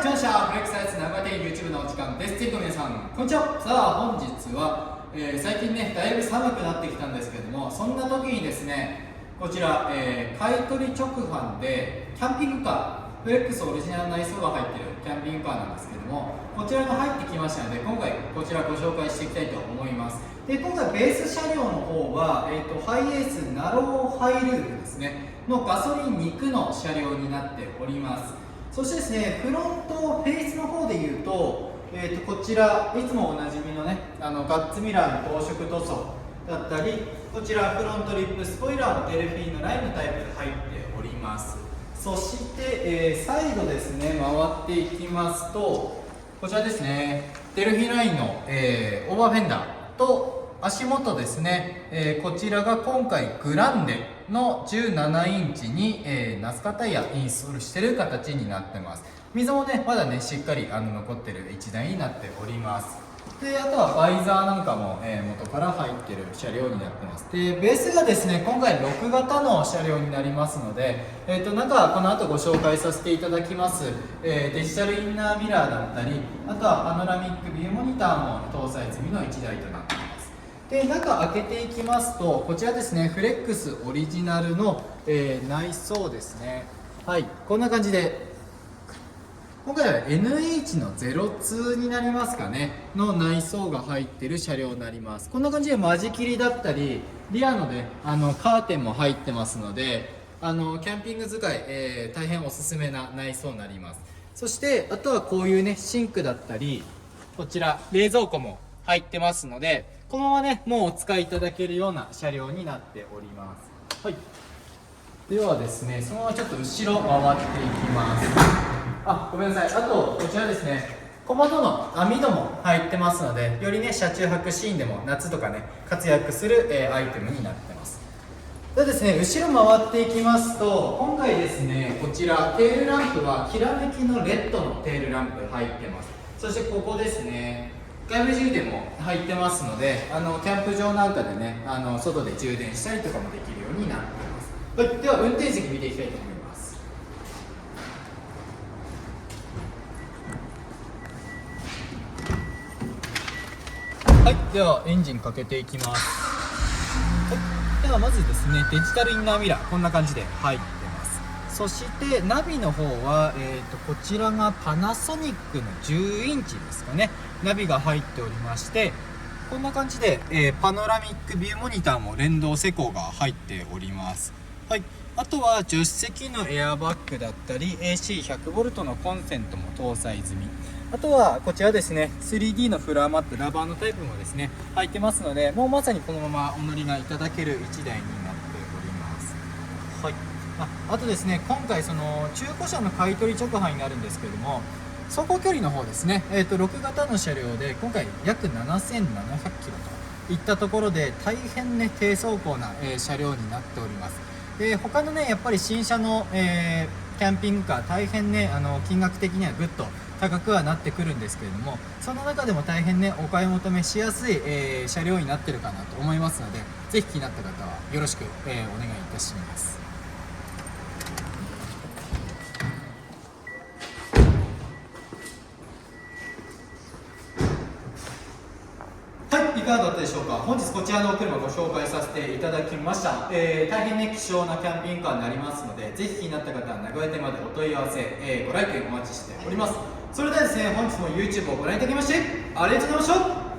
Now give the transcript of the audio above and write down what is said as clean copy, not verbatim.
来ましたブレイクサイズ長手 YouTube のお時間です。ということで皆さんこんにちは。さあ本日は、最近ねだいぶ寒くなってきたんですけども、そんな時にですねこちら、買取直販でキャンピングカーフレックスオリジナル内装が入っているキャンピングカーなんですけども、こちらが入ってきましたので今回こちらご紹介していきたいと思います。で今回ベース車両の方は、ハイエースナローハイルーフですねのガソリン2駆の車両になっております。そしてですね、フロントフェイスの方でいうと、こちらいつもおなじみのねガッツミラーの高色塗装だったり、こちらフロントリップスポイラーもデルフィーのライムタイプで入っております。そして、サイドですね回っていきますと、こちらですねデルフィーラインの、オーバーフェンダーと足元ですね、こちらが今回グランデの17インチに、ナスカタイヤインストールしている形になってます。溝もねまだねしっかり残ってる1台になっております。であとはバイザーなんかも、元から入ってる車両になってます。でベースがですね今回6型の車両になりますので、中この後ご紹介させていただきます、デジタルインナーミラーだったり、あとはパノラミックビューモニターも搭載済みの1台となっています。で中開けていきますと、こちらですねフレックスオリジナルの、内装ですね。はい、こんな感じで今回は NH の02になりますかねの内装が入っている車両になります。こんな感じで間仕切りだったりリアのねカーテンも入ってますので、キャンピング使い、大変おすすめな内装になります。そしてあとはこういうねシンクだったり、こちら冷蔵庫も入ってますので、このままねもうお使いいただけるような車両になっております。はい、ではですねそのままちょっと後ろ回っていきます。ごめんなさい。あとこちらですね小窓の網戸も入ってますので、よりね車中泊シーンでも夏とかね活躍する、アイテムになってます。でですね後ろ回っていきますと、今回ですねこちらテールランプはきらめきのレッドのテールランプ入ってます。そしてここですね外部充電も入ってますので、キャンプ場なんかでね外で充電したりとかもできるようになってます。はい、では運転席見ていきたいと思います。はい、ではエンジンかけていきます。はい、ではまずですねデジタルインナーミラーこんな感じで入ってます。そしてナビの方は、こちらがパナソニックの10インチですかねナビが入っておりまして、こんな感じで、パノラミックビューモニターも連動施工が入っております。はい、あとは助手席のエアバッグだったり AC100V のコンセントも搭載済み、あとはこちらですね 3D のフロアマットラバーのタイプもですね入ってますので、もうまさにこのままお乗りがいただける1台になっております。はい、あとですね今回その中古車の買取直販になるんですけれども、走行距離の方ですね、6型の車両で今回約7700キロといったところで大変ね低走行な、車両になっております。他のねやっぱり新車の、キャンピングカー大変ね金額的にはぐっと高くはなってくるんですけれども、その中でも大変ねお買い求めしやすい、車両になってるかなと思いますので、ぜひ気になった方はよろしく、お願いいたします。はい、いかがだったでしょうか。本日こちらのお車ご紹介させていただきました。大変ね希少なキャンピングカーになりますので、ぜひ気になった方は名古屋店までお問い合わせ、ご来店お待ちしております。それではですね本日も YouTube をご覧いただきましてありがとうございました。